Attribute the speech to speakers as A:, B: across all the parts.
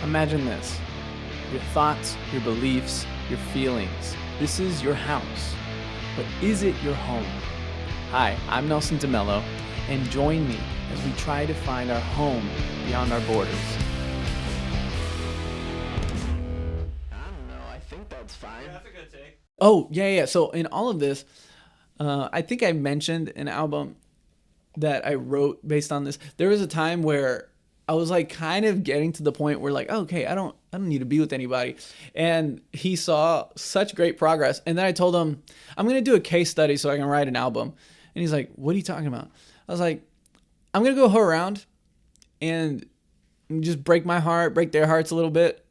A: Imagine this. Your thoughts, your beliefs, your feelings. This is your house. But is it your home? Hi, I'm Nelson DeMello, and join me as we try to find our home beyond our borders. I don't know. I think that's fine.
B: Yeah, that's a good take.
A: Oh, yeah. So in all of this, I think I mentioned an album that I wrote based on this. There was a time where I was like kind of getting to the point where like, okay, I don't need to be with anybody. And he saw such great progress. And then I told him, I'm going to do a case study so I can write an album. And he's like, what are you talking about? I was like, I'm going to go around and just break my heart, break their hearts a little bit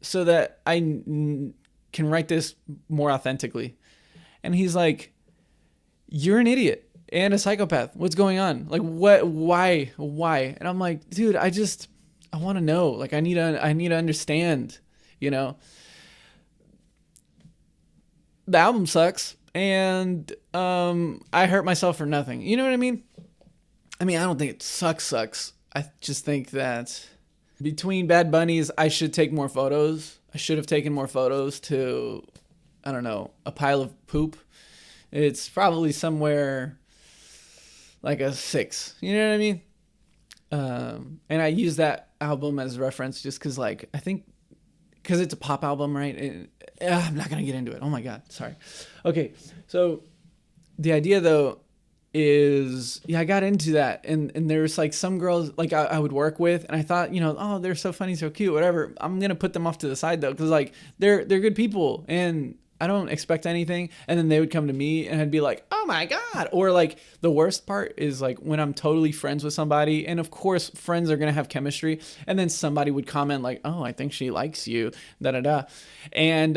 A: so that I can write this more authentically. And he's like, you're an idiot and a psychopath. What's going on? Like, what, why? And I'm like, dude, I want to know. Like, I need to understand, the album sucks and, I hurt myself for nothing. You know what I mean? I don't think it sucks. I just think that between Bad Bunnies, I should take more photos. I should have taken more photos to, I don't know, a pile of poop. It's probably somewhere like a 6. You know what I mean? And I use that album as reference just because, like, I think because it's a pop album, right? I'm not going to get into it. Oh, my God. Sorry. Okay. So the idea, though, is, yeah, I got into that. And there's, like, some girls, like, I would work with. And I thought, oh, they're so funny, so cute, whatever. I'm going to put them off to the side, though, because, like, they're good people. And I don't expect anything. And then they would come to me and I'd be like, oh my God. Or like the worst part is like when I'm totally friends with somebody, and of course friends are going to have chemistry. And then somebody would comment like, oh, I think she likes you, And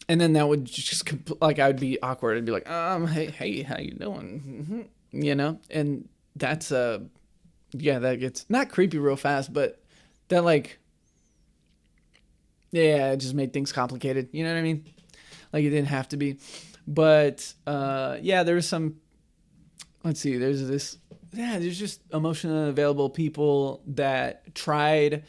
A: then that would just like, I would be awkward. I'd be like, hey, how you doing? And that's, that gets not creepy real fast, but that like, yeah, it just made things complicated. You know what I mean? Like it didn't have to be. But yeah, there was some, let's see, there's just emotionally unavailable people that tried.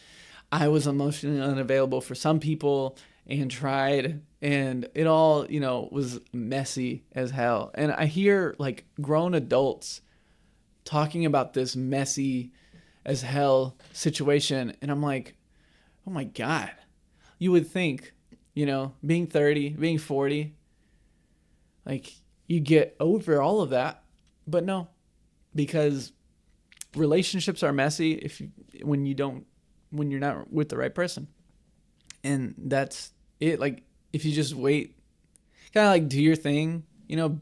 A: I was emotionally unavailable for some people and tried, and it all, was messy as hell. And I hear like grown adults talking about this messy as hell situation, and I'm like, oh my God. You would think, being 30, being 40, like you get over all of that, but no, because relationships are messy when you're not with the right person. And that's it. Like if you just wait, kind of like do your thing,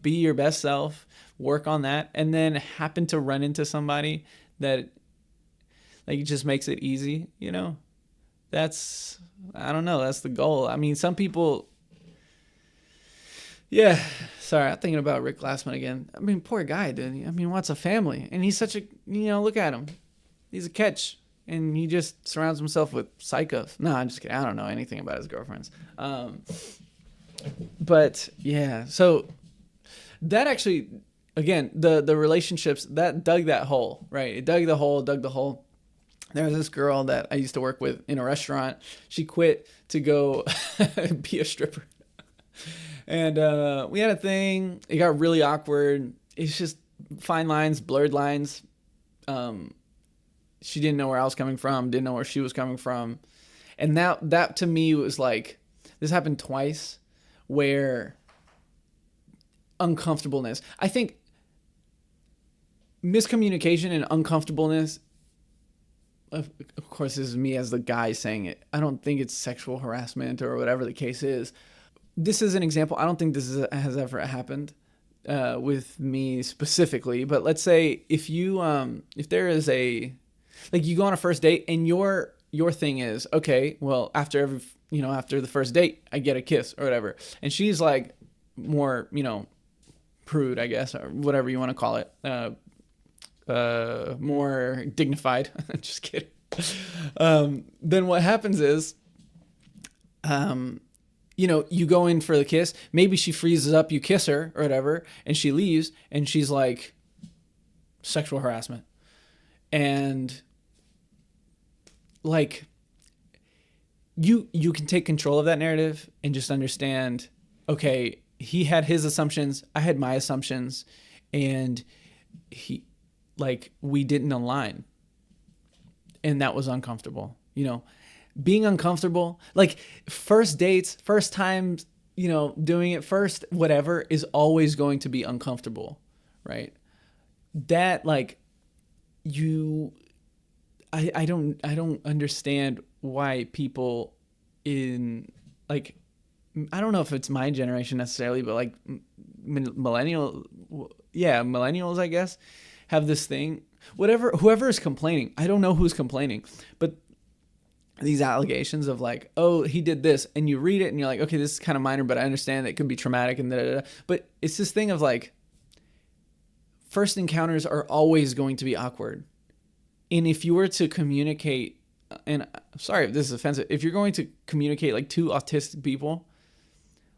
A: be your best self, work on that, and then happen to run into somebody that like it just makes it easy, that's, I don't know, that's the goal. Some people, yeah, sorry, I'm thinking about Rick Glassman again. Poor guy, dude. Wants a family, and he's such a, look at him. He's a catch, and he just surrounds himself with psychos. No, I'm just kidding. I don't know anything about his girlfriends. But yeah, so that actually, again, the relationships, that dug that hole, right? It dug the hole. There was this girl that I used to work with in a restaurant. She quit to go be a stripper. And we had a thing. It got really awkward. It's just fine lines, blurred lines. She didn't know where I was coming from, didn't know where she was coming from. And that to me was like, this happened twice where uncomfortableness. I think miscommunication and uncomfortableness, of course, this is me as the guy saying it. I don't think it's sexual harassment or whatever the case is. This is an example. I don't think this has ever happened with me specifically. But let's say if there is like you go on a first date and your thing is, okay, well, after the first date, I get a kiss or whatever. And she's like more, prude, I guess, or whatever you want to call it. More dignified. Just kidding. Then what happens is, you go in for the kiss. Maybe she freezes up, you kiss her or whatever, and she leaves, and she's like, sexual harassment. And like you can take control of that narrative and just understand, okay, he had his assumptions, I had my assumptions, and he like we didn't align, and that was uncomfortable. Being uncomfortable, like first dates, first times, doing it first, whatever, is always going to be uncomfortable, right? That like you I don't understand why people in like, I don't know if it's my generation necessarily, but like millennials, I guess, have this thing. Whoever is complaining, I don't know who's complaining, but these allegations of like, oh, he did this, and you read it and you're like, okay, this is kind of minor, but I understand that it could be traumatic and da da da. But it's this thing of like, first encounters are always going to be awkward. And if you were to communicate, and I'm sorry if this is offensive, if you're going to communicate like two autistic people,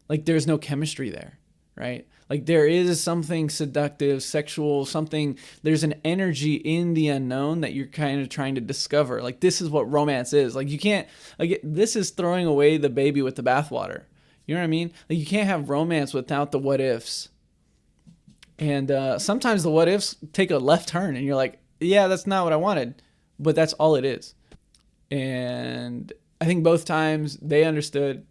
A: like there's no chemistry there, right? Like there is something seductive, sexual, something, there's an energy in the unknown that you're kind of trying to discover. Like this is what romance is. Like you can't, like this is throwing away the baby with the bathwater. You know what I mean? Like you can't have romance without the what ifs. And sometimes the what ifs take a left turn and you're like, yeah, that's not what I wanted, but that's all it is. And I think both times they understood,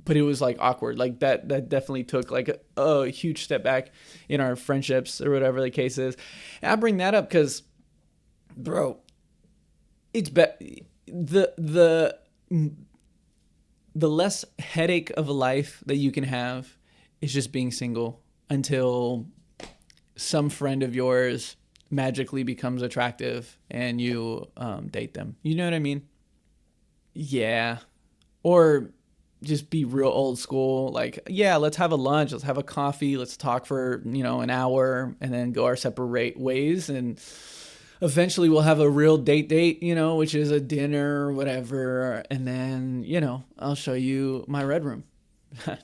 A: but it was like awkward. Like that definitely took like a huge step back in our friendships or whatever the case is. And I bring that up because, bro, it's the less headache of a life that you can have is just being single until some friend of yours magically becomes attractive and you date them. You know what I mean? Yeah. Or just be real old school. Like, yeah, let's have a lunch. Let's have a coffee. Let's talk for, an hour and then go our separate ways. And eventually we'll have a real date, which is a dinner or whatever. And then, I'll show you my red room.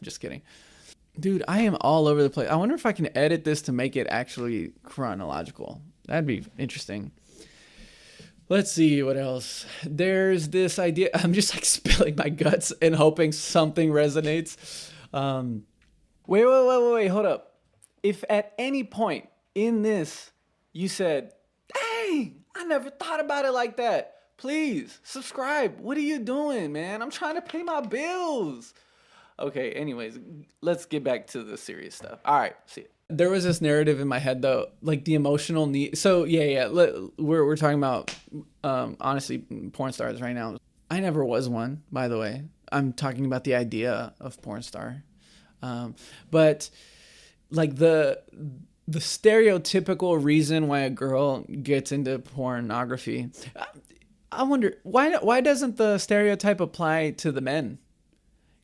A: Just kidding. Dude, I am all over the place. I wonder if I can edit this to make it actually chronological. That'd be interesting. Let's see what else. There's this idea. I'm just like spilling my guts and hoping something resonates. Wait. Hold up. If at any point in this you said, hey, I never thought about it like that, please subscribe. What are you doing, man? I'm trying to pay my bills. Okay, anyways, let's get back to the serious stuff. All right, see it. There was this narrative in my head though, like the emotional need. So yeah, we're talking about honestly porn stars right now. I never was one, by the way. I'm talking about the idea of porn star, but like the stereotypical reason why a girl gets into pornography. I wonder why doesn't the stereotype apply to the men?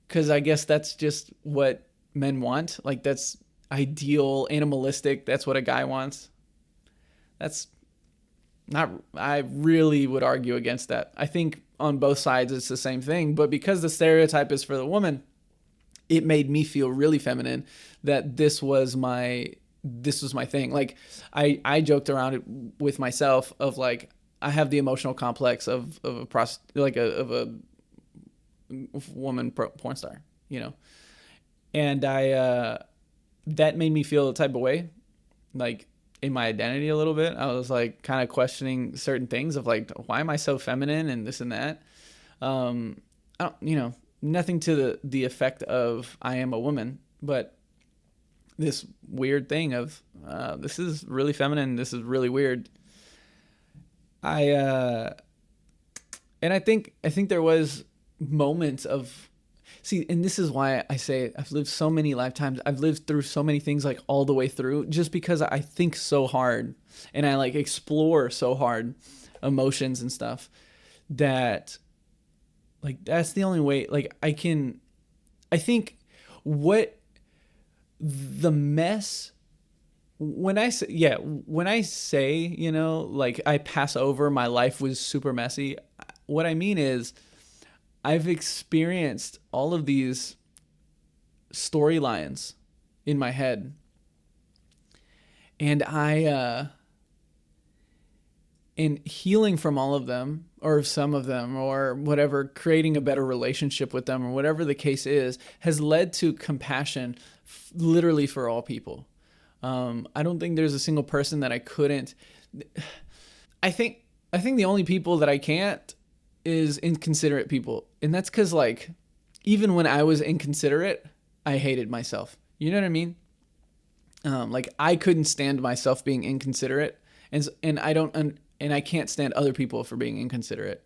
A: Because I guess that's just what men want. Like that's ideal, animalistic. That's what a guy wants. That's not, I really would argue against that. I think on both sides it's the same thing. But because the stereotype is for the woman, it made me feel really feminine that this was my thing. Like I joked around with myself of like, I have the emotional complex of a woman porn star, and that made me feel the type of way, like in my identity a little bit. I was like kind of questioning certain things of like, why am I so feminine and this and that? I don't, nothing to the effect of I am a woman, but this weird thing of this is really feminine, this is really weird. And I think there was moments of, see, and this is why I say I've lived so many lifetimes. I've lived through so many things, like all the way through, just because I think so hard and I like explore so hard emotions and stuff that like, that's the only way, like I think what the mess, when I say, like I pass over my life was super messy, what I mean is I've experienced all of these storylines in my head, and and healing from all of them, or some of them, or whatever, creating a better relationship with them, or whatever the case is, has led to compassion literally for all people. I don't think there's a single person that I couldn't. I think the only people that I can't is inconsiderate people. And that's because, like, even when I was inconsiderate, I hated myself. You know what I mean? Like, I couldn't stand myself being inconsiderate, and I can't stand other people for being inconsiderate.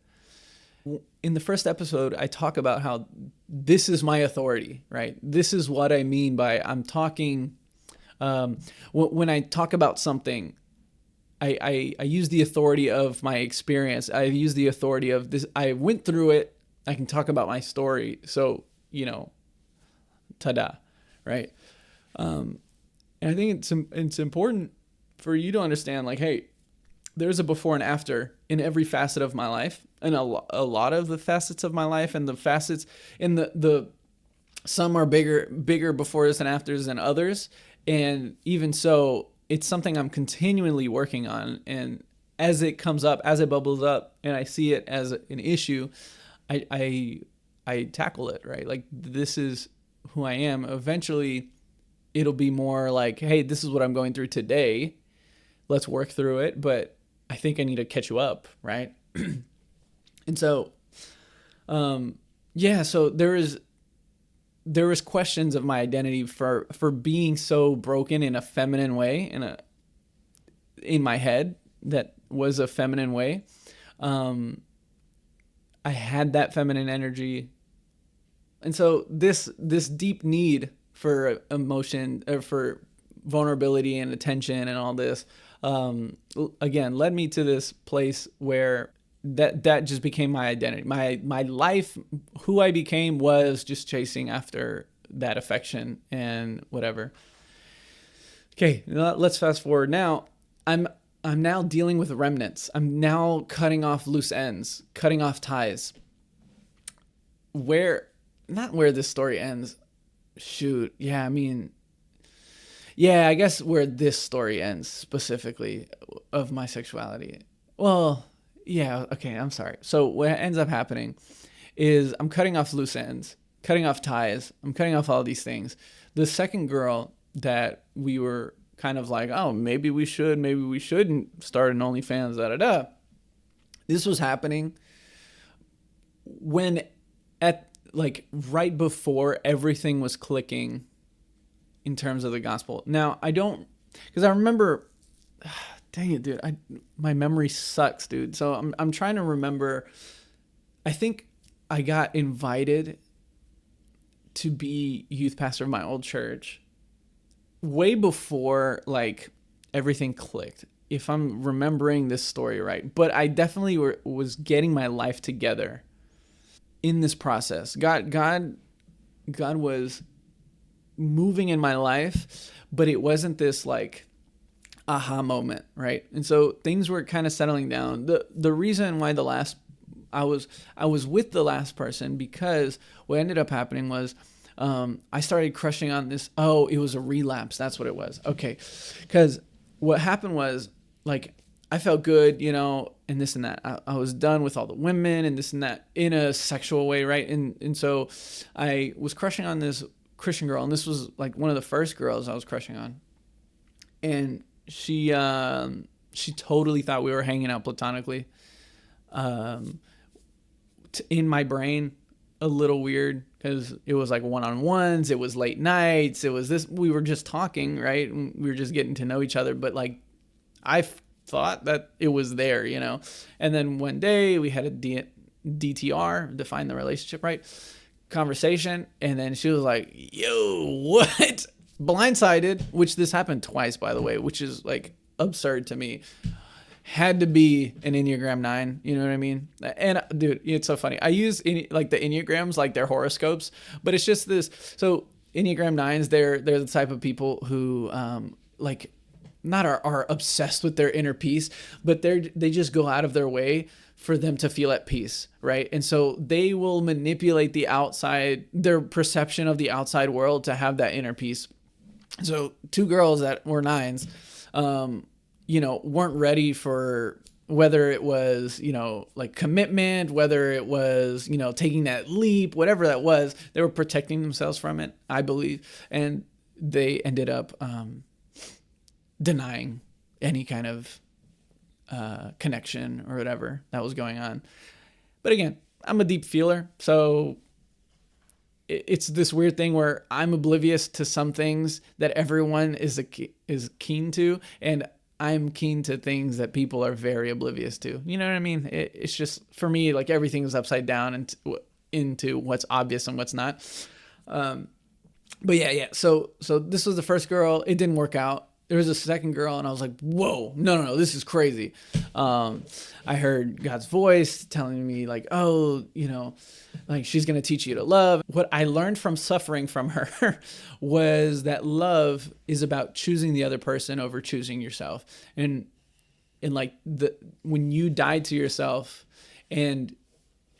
A: In the first episode, I talk about how this is my authority, right? This is what I mean by I'm talking. When I talk about something, I use the authority of my experience. I use the authority of this. I went through it. I can talk about my story. So, ta-da, right? And I think it's important for you to understand, like, hey, there's a before and after in every facet of my life, and a lot of the facets of my life, and the facets in the some are bigger befores and afters than others. And even so, it's something I'm continually working on. And as it comes up, as it bubbles up, and I see it as an issue, I tackle it, right? Like, this is who I am. Eventually, it'll be more like, hey, this is what I'm going through today. Let's work through it. But I think I need to catch you up, right? And so, so there was questions of my identity for being so broken in a feminine way, in my head that was a feminine way. I had that feminine energy. And so this deep need for emotion, or for vulnerability and attention and all this, again, led me to this place where that just became my identity. My life, who I became, was just chasing after that affection and whatever. Okay, let's fast forward. Now I'm now dealing with remnants. I'm now cutting off loose ends, cutting off ties. Not where this story ends. Shoot. Yeah, I guess where this story ends specifically of my sexuality. Well, yeah, okay, I'm sorry. So what ends up happening is I'm cutting off loose ends, cutting off ties. I'm cutting off all these things. The second girl that we were kind of like, oh, maybe we shouldn't start an OnlyFans, da-da-da. This was happening when right before everything was clicking in terms of the gospel. Now, because I remember, dang it, dude, my memory sucks, dude. So I'm trying to remember. I think I got invited to be youth pastor of my old church way before, like, everything clicked, if I'm remembering this story right. But I definitely was getting my life together in this process. God was moving in my life, but it wasn't this, like, aha moment, right? And so things were kind of settling down. The reason why I was with the last person, because what ended up happening was, I started crushing on this. Oh, it was a relapse. That's what it was. Okay. Because what happened was, like, I felt good, and this and that. I was done with all the women and this and that in a sexual way, right? And so I was crushing on this Christian girl, and this was, like, one of the first girls I was crushing on. And she totally thought we were hanging out platonically. In my brain, a little weird, because it was like one-on-ones, it was late nights, it was this, we were just talking, right? And we were just getting to know each other, but, like, I thought that it was there, And then one day we had a DTR, define the relationship, right? Conversation, and then she was like, yo, what? Blindsided, which this happened twice, by the way, which is, like, absurd to me. Had to be an Enneagram 9, you know what I mean? And, dude, it's so funny. I use, like, the Enneagrams like they're horoscopes, but it's just this. So Enneagram 9s, they're the type of people who, like, not are obsessed with their inner peace, but they just go out of their way for them to feel at peace, right? And so they will manipulate their perception of the outside world to have that inner peace. So two girls that were 9s, weren't ready for whether it was, like commitment, whether it was, taking that leap, whatever that was, they were protecting themselves from it, I believe. And they ended up denying any kind of connection or whatever that was going on. But again, I'm a deep feeler. So it's this weird thing where I'm oblivious to some things that everyone is keen to. And I'm keen to things that people are very oblivious to. You know what I mean? It's just, for me, like everything is upside down and into what's obvious and what's not. But yeah. So this was the first girl. It didn't work out. There was a second girl, and I was like, whoa, no, this is crazy. I heard God's voice telling me like, oh, like she's going to teach you to love. What I learned from suffering from her was that love is about choosing the other person over choosing yourself. And like when you die to yourself and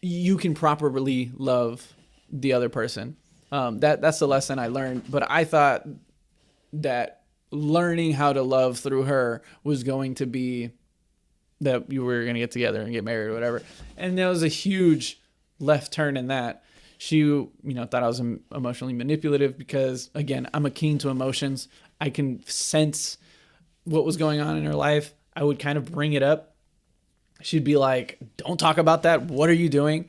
A: you can properly love the other person. That's the lesson I learned. But I thought that learning how to love through her was going to be that you were going to get together and get married or whatever. And there was a huge left turn in that. She, thought I was emotionally manipulative because, again, I'm keen to emotions. I can sense what was going on in her life. I would kind of bring it up. She'd be like, don't talk about that. What are you doing?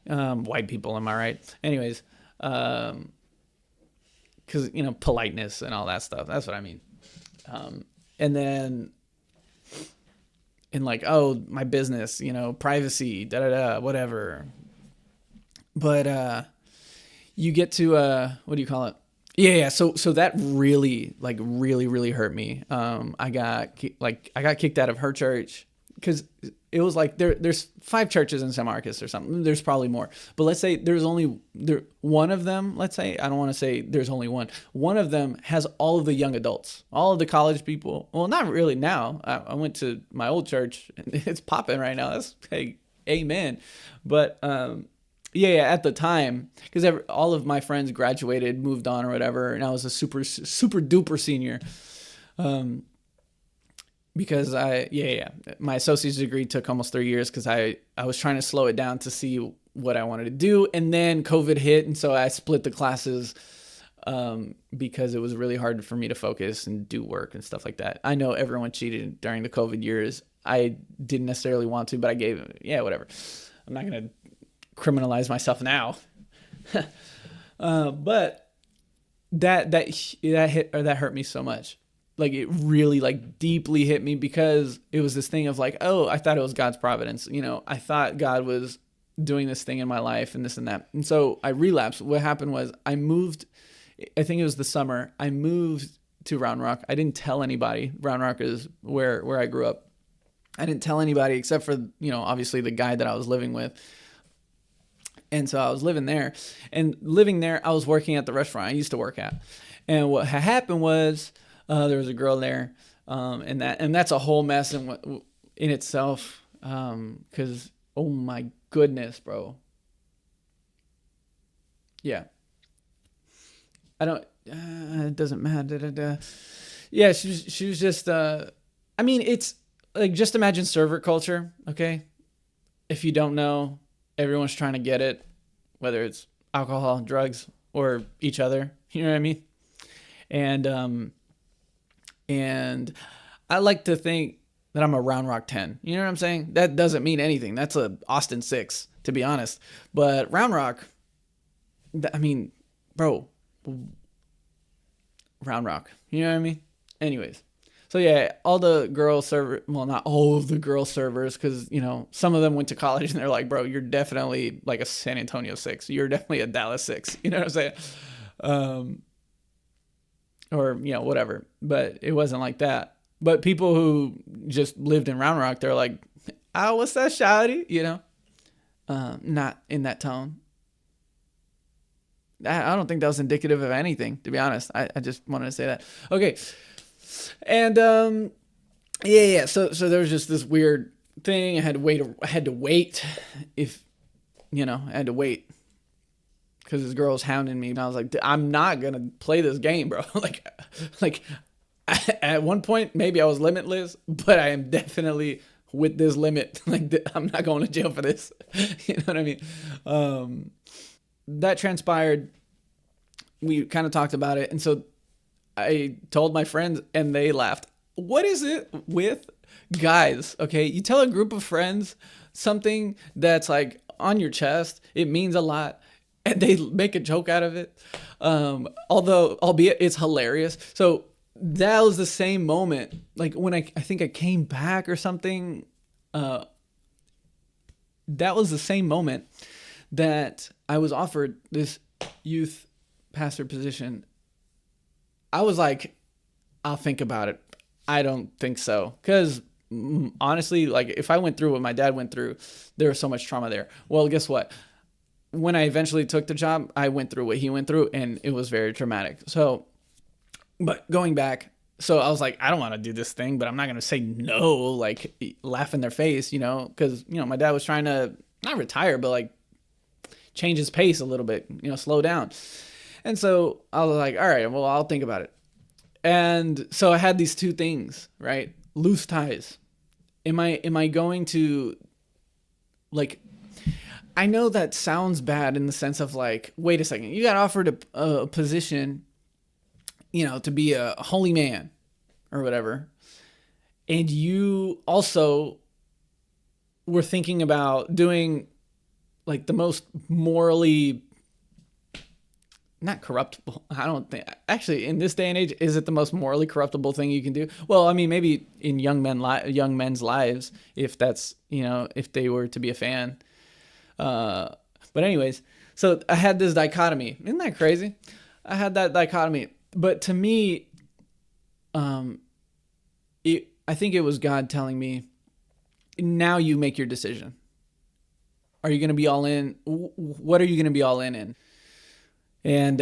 A: White people, am I right? Anyways, because, politeness and all that stuff. That's what I mean. And then in like, oh, my business, privacy, whatever. But you get to, what do you call it? Yeah. So that really hurt me. I got kicked out of her church because it was like there's 5 churches in San Marcos or something. There's probably more, but let's say there's only one of them. Let's say, I don't want to say there's only one. One of them has all of the young adults, all of the college people. Well, not really now. I went to my old church and it's popping right now. That's, hey, amen. But yeah, at the time, because all of my friends graduated, moved on or whatever, and I was a super duper senior. Because my associate's degree took almost 3 years because I was trying to slow it down to see what I wanted to do. And then COVID hit. And so I split the classes because it was really hard for me to focus and do work and stuff like that. I know everyone cheated during the COVID years. I didn't necessarily want to, but I gave it. Yeah, whatever. I'm not going to criminalize myself now. But that hurt me so much. Like it really like deeply hit me because it was this thing of like, oh, I thought it was God's providence. I thought God was doing this thing in my life and this and that. And so I relapsed. What happened was I moved, I think it was the summer. I moved to Round Rock. I didn't tell anybody. Round Rock is where I grew up. I didn't tell anybody except for, obviously the guy that I was living with. And so I was living there, and living there, I was working at the restaurant I used to work at. And what had happened was, there was a girl there, and that's a whole mess in itself. Because oh my goodness, bro. Yeah. It doesn't matter. Yeah, she was just. It's like, just imagine server culture, okay? If you don't know, everyone's trying to get it, whether it's alcohol, drugs, or each other. You know what I mean? And I like to think that I'm a Round Rock 10. You know what I'm saying? That doesn't mean anything. That's a Austin 6, to be honest. But Round Rock, bro, Round Rock. You know what I mean? Anyways. So yeah, all the girl server, well, not all of the girl servers, because, some of them went to college and they're like, bro, you're definitely like a San Antonio 6. You're definitely a Dallas 6. You know what I'm saying? Or, whatever. But it wasn't like that. But people who just lived in Round Rock, they're like, oh, what's that, shawty? Not in that tone. I don't think that was indicative of anything, to be honest. I just wanted to say that. Okay. And, yeah. So there was just this weird thing. I had to wait. I had to wait because this girl was hounding me, and I was like, I'm not going to play this game, bro. like at one point, maybe I was limitless, but I am definitely with this limit. Like, I'm not going to jail for this. You know what I mean? That transpired. We kind of talked about it. And so I told my friends and they laughed. What is it with guys? Okay. You tell a group of friends something that's like on your chest, it means a lot, and they make a joke out of it. Albeit it's hilarious. So that was the same moment. Like when I think I came back or something, that was the same moment that I was offered this youth pastor position. I was like, I'll think about it. I don't think so. Because honestly, like if I went through what my dad went through, there was so much trauma there. Well, guess what? When I eventually took the job, I went through what he went through, and it was very traumatic. So, but going back, so I was like, I don't want to do this thing, but I'm not going to say no, like laugh in their face, because, my dad was trying to not retire, but like change his pace a little bit, slow down. And so I was like, all right, well, I'll think about it. And so I had these two things, right? Loose ties. Am I going to, like, I know that sounds bad in the sense of like, wait a second, you got offered a position, to be a holy man or whatever. And you also were thinking about doing like the most morally not corruptible. I don't think actually in this day and age, is it the most morally corruptible thing you can do? Well, I mean, maybe in young men's lives, if that's, if they were to be a fan. But anyways, so I had this dichotomy. Isn't that crazy? I had that dichotomy, but to me, I think it was God telling me, now you make your decision. Are you going to be all in? What are you going to be all in? And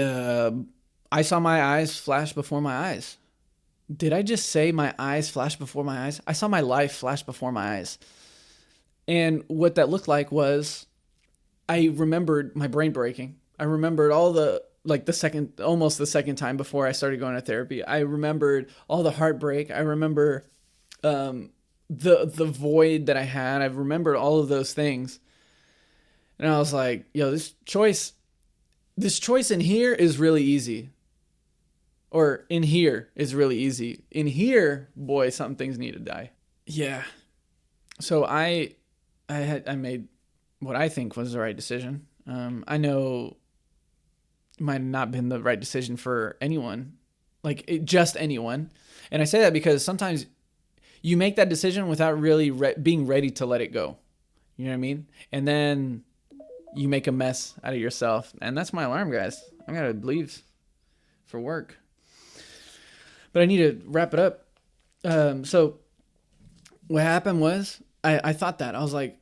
A: I saw my eyes flash before my eyes. Did I just say my eyes flash before my eyes? I saw my life flash before my eyes. And what that looked like was, I remembered my brain breaking. I remembered all the, like almost the second time before I started going to therapy. I remembered all the heartbreak. I remember the void that I had. I remembered all of those things. And I was like, yo, this choice in here is really easy. Or in here is really easy. In here, boy, some things need to die. Yeah. So I made what I think was the right decision. I know it might have not been the right decision for anyone, just anyone. And I say that because sometimes you make that decision without really being ready to let it go. You know what I mean? And then you make a mess out of yourself. And that's my alarm, guys. I gotta leave for work. But I need to wrap it up. So what happened was, I thought that. I was like,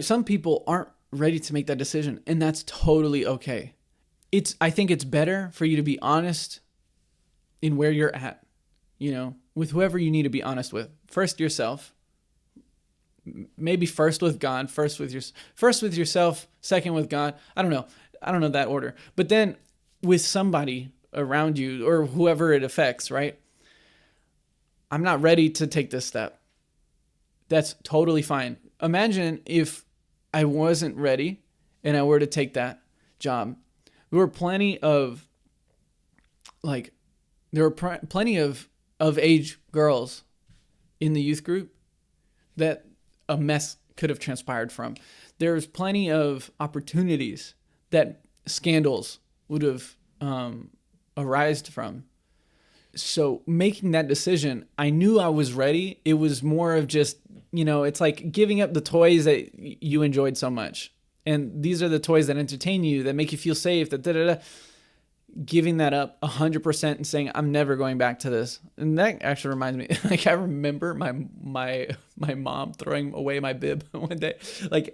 A: some people aren't ready to make that decision. And that's totally okay. I think it's better for you to be honest in where you're at, with whoever you need to be honest with. First yourself. Maybe first with God, first with yourself, second with God. I don't know that order. But then with somebody around you or whoever it affects, right? I'm not ready to take this step. That's totally fine. Imagine if I wasn't ready and I were to take that job. There were plenty of age girls in the youth group that a mess could have transpired from. There's plenty of opportunities that scandals would have arisen from. So making that decision, I knew I was ready. It was more of just, it's like giving up the toys that you enjoyed so much. And these are the toys that entertain you, that make you feel safe, giving that up 100% and saying, I'm never going back to this. And that actually reminds me, I remember my mom throwing away my bib one day. I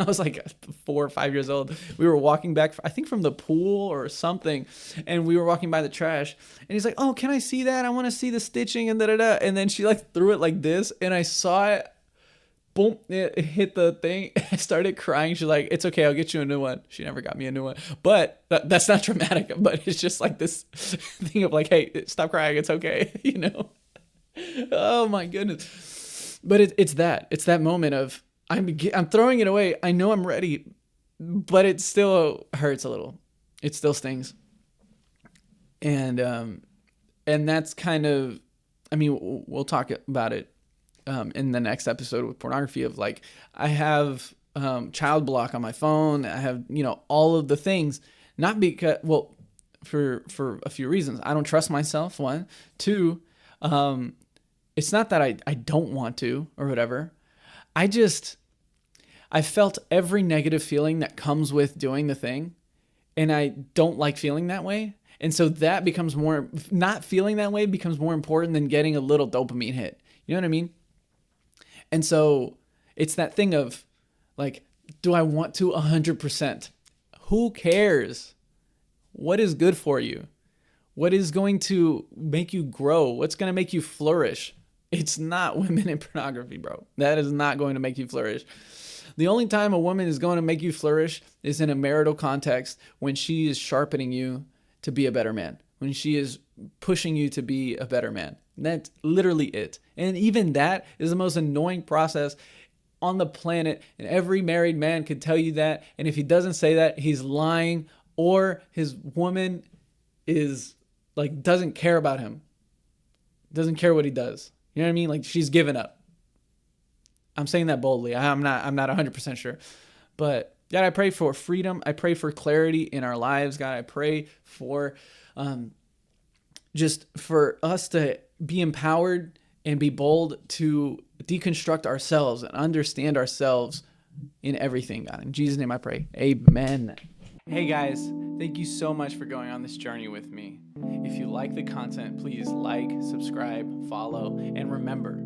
A: was 4 or 5 years old. We were walking back, I think from the pool or something. And we were walking by the trash and he's like, oh, can I see that? I want to see the stitching and And then she threw it like this and I saw it. Boom, it hit the thing. I started crying. She's like, it's okay, I'll get you a new one. She never got me a new one. But that's not dramatic. But it's just this thing of hey, stop crying. It's okay. Oh my goodness. But it's that moment of I'm throwing it away. I know I'm ready, but it still hurts a little. It still stings. And that's kind of, I mean, we'll talk about it in the next episode with pornography of like, I have child block on my phone. I have, all of the things, not because, well, for a few reasons. I don't trust myself, one. Two, it's not that I don't want to or whatever. I felt every negative feeling that comes with doing the thing, and I don't like feeling that way. And so that becomes more, not feeling that way becomes more important than getting a little dopamine hit. You know what I mean? And so it's that thing of like, do I want to 100%? Who cares? What is good for you? What is going to make you grow? What's going to make you flourish? It's not women in pornography, bro. That is not going to make you flourish. The only time a woman is going to make you flourish is in a marital context, when she is sharpening you to be a better man, when she is pushing you to be a better man. That's literally it. And even that is the most annoying process on the planet. And every married man could tell you that. And if he doesn't say that, he's lying, or his woman is like, doesn't care about him, doesn't care what he does. You know what I mean? Like, she's given up. I'm saying that boldly. I'm not 100% sure. But God, I pray for freedom. I pray for clarity in our lives. God, I pray for just for us to be empowered and be bold to deconstruct ourselves and understand ourselves in everything, God. In Jesus' name I pray. Amen. Hey guys, thank you so much for going on this journey with me. If you like the content, please like, subscribe, follow, and remember,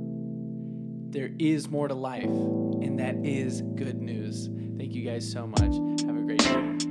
A: there is more to life, and that is good news. Thank you guys so much. Have a great day.